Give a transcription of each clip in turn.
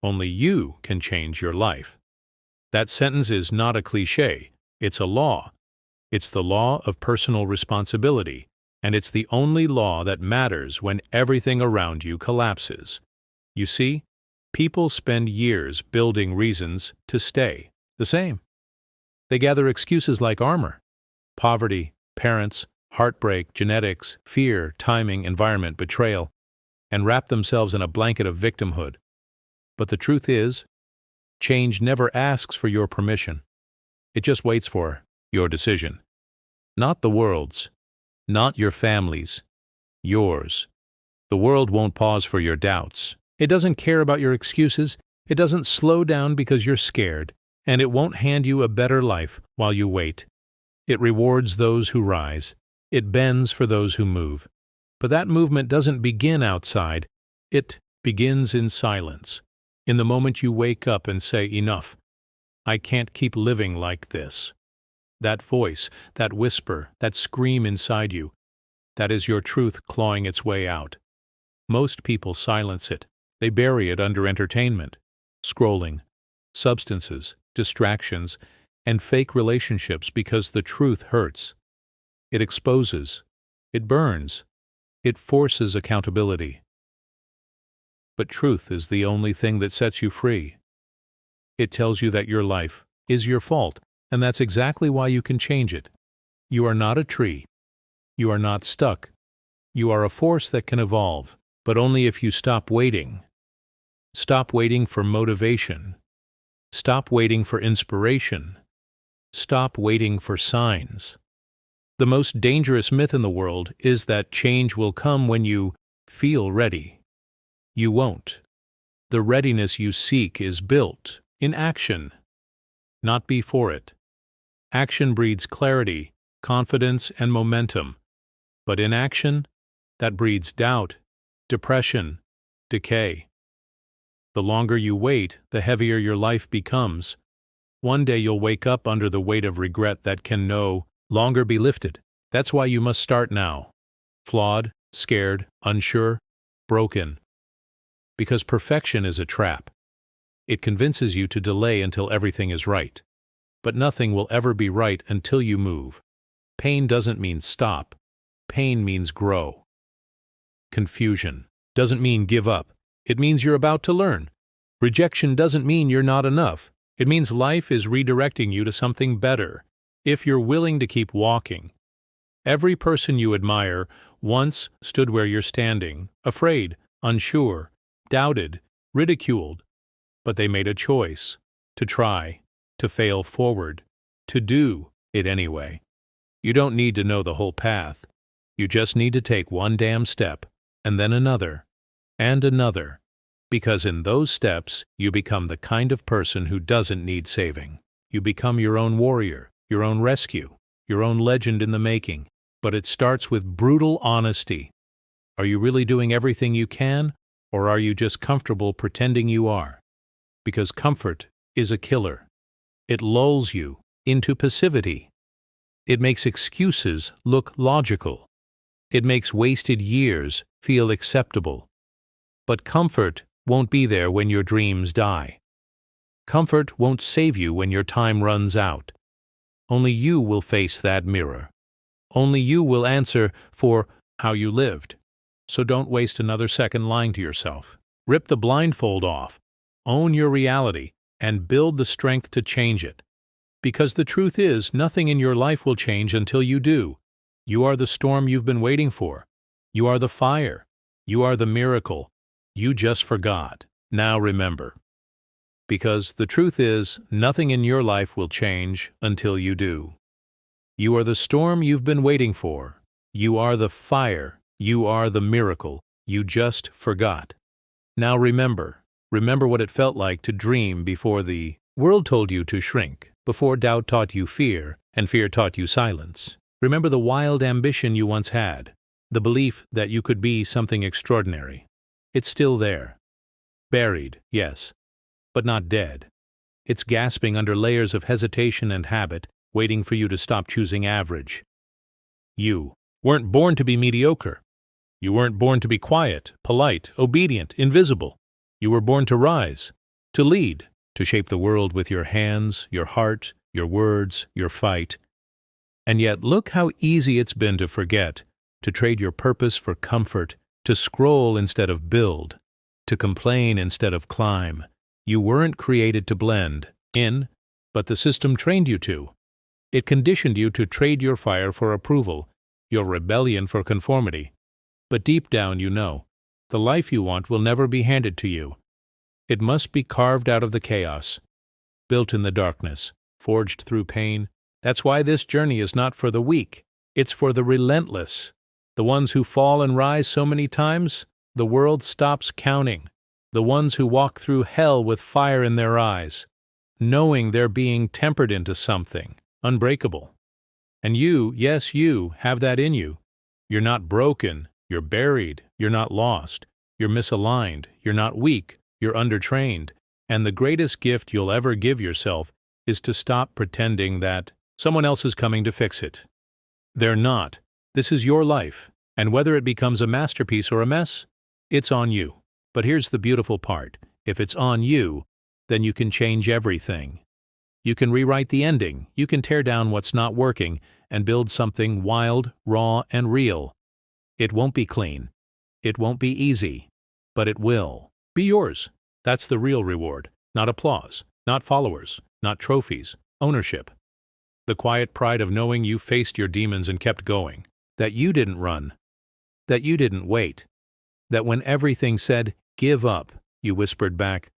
Only you can change your life. That sentence is not a cliché. It's a law. It's the law of personal responsibility, and it's the only law that matters when everything around you collapses. You see, people spend years building reasons to stay the same. They gather excuses like armor: poverty, parents, heartbreak, genetics, fear, timing, environment, betrayal, and wrap themselves in a blanket of victimhood. But the truth is, change never asks for your permission. It just waits for your decision. Not the world's, not your family's, yours. The world won't pause for your doubts. It doesn't care about your excuses. It doesn't slow down because you're scared, and it won't hand you a better life while you wait. It rewards those who rise. It bends for those who move. But that movement doesn't begin outside. It begins in silence. In the moment you wake up and say, "Enough. I can't keep living like this." That voice, that whisper, that scream inside you, that is your truth clawing its way out. Most people silence it. They bury it under entertainment, scrolling, substances, distractions, and fake relationships because the truth hurts. It exposes. It burns. It forces accountability. But truth is the only thing that sets you free. It tells you that your life is your fault, and that's exactly why you can change it. You are not a tree. You are not stuck. You are a force that can evolve, but only if you stop waiting. Stop waiting for motivation. Stop waiting for inspiration. Stop waiting for signs. The most dangerous myth in the world is that change will come when you feel ready. You won't. The readiness you seek is built in action, not before it. Action breeds clarity, confidence, and momentum. But inaction, that breeds doubt, depression, decay. The longer you wait, the heavier your life becomes. One day you'll wake up under the weight of regret that can no longer be lifted. That's why you must start now. Flawed, scared, unsure, broken. Because perfection is a trap. It convinces you to delay until everything is right. But nothing will ever be right until you move. Pain doesn't mean stop. Pain means grow. Confusion doesn't mean give up. It means you're about to learn. Rejection doesn't mean you're not enough. It means life is redirecting you to something better, if you're willing to keep walking. Every person you admire once stood where you're standing, afraid, unsure, doubted, ridiculed, but they made a choice to try, to fail forward, to do it anyway. You don't need to know the whole path. You just need to take one damn step, and then another, and another, because in those steps you become the kind of person who doesn't need saving. You become your own warrior, your own rescue, your own legend in the making. But it starts with brutal honesty. Are you really doing everything you can, or are you just comfortable pretending you are? Because comfort is a killer. It lulls you into passivity. It makes excuses look logical. It makes wasted years feel acceptable. But comfort won't be there when your dreams die. Comfort won't save you when your time runs out. Only you will face that mirror. Only you will answer for how you lived. So don't waste another second lying to yourself. Rip the blindfold off, own your reality, and build the strength to change it. Because the truth is, nothing in your life will change until you do. You are the storm you've been waiting for. You are the fire. You are the miracle. You just forgot. Now remember. Because the truth is, nothing in your life will change until you do. You are the storm you've been waiting for. You are the fire. You are the miracle. You just forgot. Now remember. Remember what it felt like to dream before the world told you to shrink, before doubt taught you fear, and fear taught you silence. Remember the wild ambition you once had, the belief that you could be something extraordinary. It's still there. Buried, yes, but not dead. It's gasping under layers of hesitation and habit, waiting for you to stop choosing average. You weren't born to be mediocre. You weren't born to be quiet, polite, obedient, invisible. You were born to rise, to lead, to shape the world with your hands, your heart, your words, your fight. And yet look how easy it's been to forget, to trade your purpose for comfort, to scroll instead of build, to complain instead of climb. You weren't created to blend in, but the system trained you to. It conditioned you to trade your fire for approval, your rebellion for conformity. But deep down you know, the life you want will never be handed to you. It must be carved out of the chaos, built in the darkness, forged through pain. That's why this journey is not for the weak. It's for the relentless. The ones who fall and rise so many times, the world stops counting. The ones who walk through hell with fire in their eyes, knowing they're being tempered into something unbreakable. And you, yes, you, have that in you. You're not broken, you're buried, you're not lost, you're misaligned, you're not weak, you're undertrained. And the greatest gift you'll ever give yourself is to stop pretending that someone else is coming to fix it. They're not. This is your life, and whether it becomes a masterpiece or a mess, it's on you. But here's the beautiful part. If it's on you, then you can change everything. You can rewrite the ending, you can tear down what's not working, and build something wild, raw, and real. It won't be clean. It won't be easy. But it will. Be yours. That's the real reward. Not applause, not followers, not trophies, ownership. The quiet pride of knowing you faced your demons and kept going. That you didn't run. That you didn't wait. That when everything said, "Give up," you whispered back,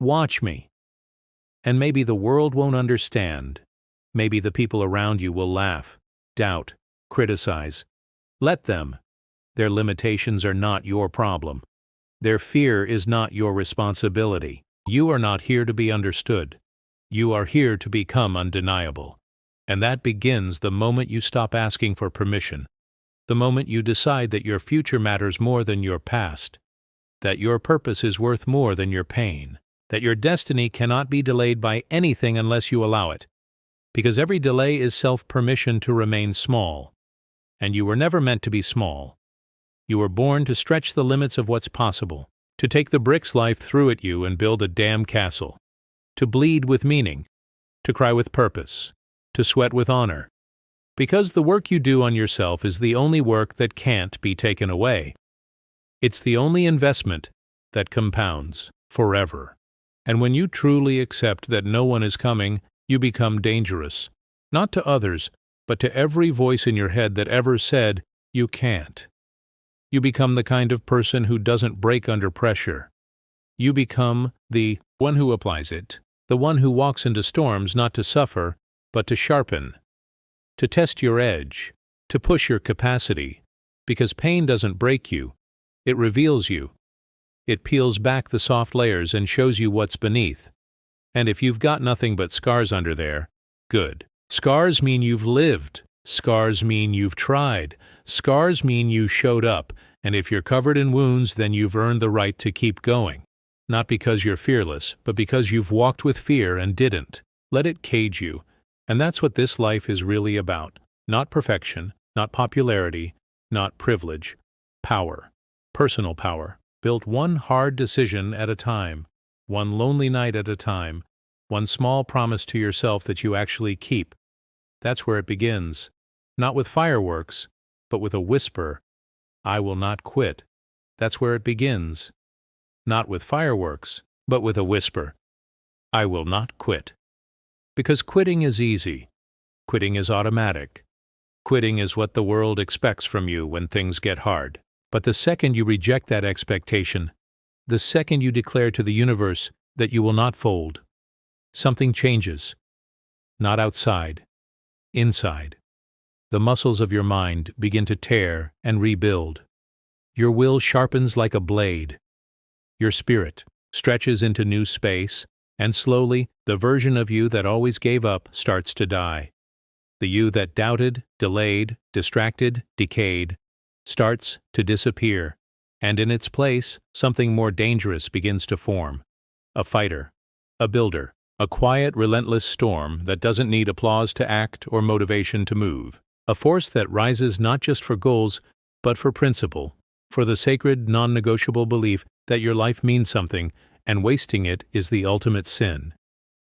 "Watch me." And maybe the world won't understand. Maybe the people around you will laugh, doubt, criticize. Let them. Their limitations are not your problem. Their fear is not your responsibility. You are not here to be understood. You are here to become undeniable. And that begins the moment you stop asking for permission, the moment you decide that your future matters more than your past, that your purpose is worth more than your pain, that your destiny cannot be delayed by anything unless you allow it, because every delay is self-permission to remain small. And you were never meant to be small. You were born to stretch the limits of what's possible, to take the bricks life threw at you and build a damn castle, to bleed with meaning, to cry with purpose, to sweat with honor. Because the work you do on yourself is the only work that can't be taken away. It's the only investment that compounds forever. And when you truly accept that no one is coming, you become dangerous, not to others, but to every voice in your head that ever said, "You can't." You become the kind of person who doesn't break under pressure. You become the one who applies it, the one who walks into storms not to suffer, but to sharpen, to test your edge, to push your capacity, because pain doesn't break you, it reveals you. It peels back the soft layers and shows you what's beneath. And if you've got nothing but scars under there, good. Scars mean you've lived. Scars mean you've tried. Scars mean you showed up. And if you're covered in wounds, then you've earned the right to keep going. Not because you're fearless, but because you've walked with fear and didn't. Let it cage you. And that's what this life is really about. Not perfection, not popularity, not privilege. Power. Personal power. Built one hard decision at a time. One lonely night at a time. One small promise to yourself that you actually keep. That's where it begins. Not with fireworks, but with a whisper. I will not quit. That's where it begins. Not with fireworks, but with a whisper. I will not quit. Because quitting is easy. Quitting is automatic. Quitting is what the world expects from you when things get hard. But the second you reject that expectation, the second you declare to the universe that you will not fold, something changes. Not outside, inside. The muscles of your mind begin to tear and rebuild. Your will sharpens like a blade. Your spirit stretches into new space, and slowly the version of you that always gave up starts to die. The you that doubted, delayed, distracted, decayed, starts to disappear, and in its place, something more dangerous begins to form. A fighter, a builder, a quiet, relentless storm that doesn't need applause to act or motivation to move. A force that rises not just for goals, but for principle, for the sacred, non-negotiable belief that your life means something, and wasting it is the ultimate sin.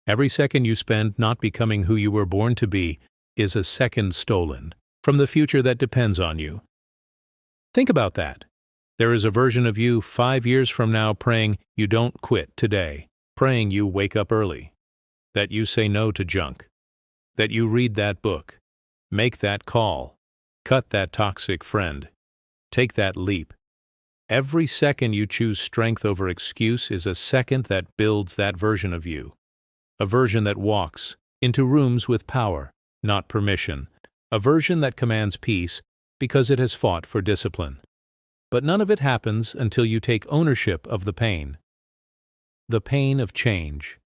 Every second you spend not becoming who you were born to be is a second stolen from the future that depends on you. Think about that. There is a version of you 5 years from now praying you don't quit today, praying you wake up early, that you say no to junk, that you read that book, make that call, cut that toxic friend, take that leap. Every second you choose strength over excuse is a second that builds that version of you. A version that walks into rooms with power, not permission. A version that commands peace because it has fought for discipline. But none of it happens until you take ownership of the pain. The pain of change.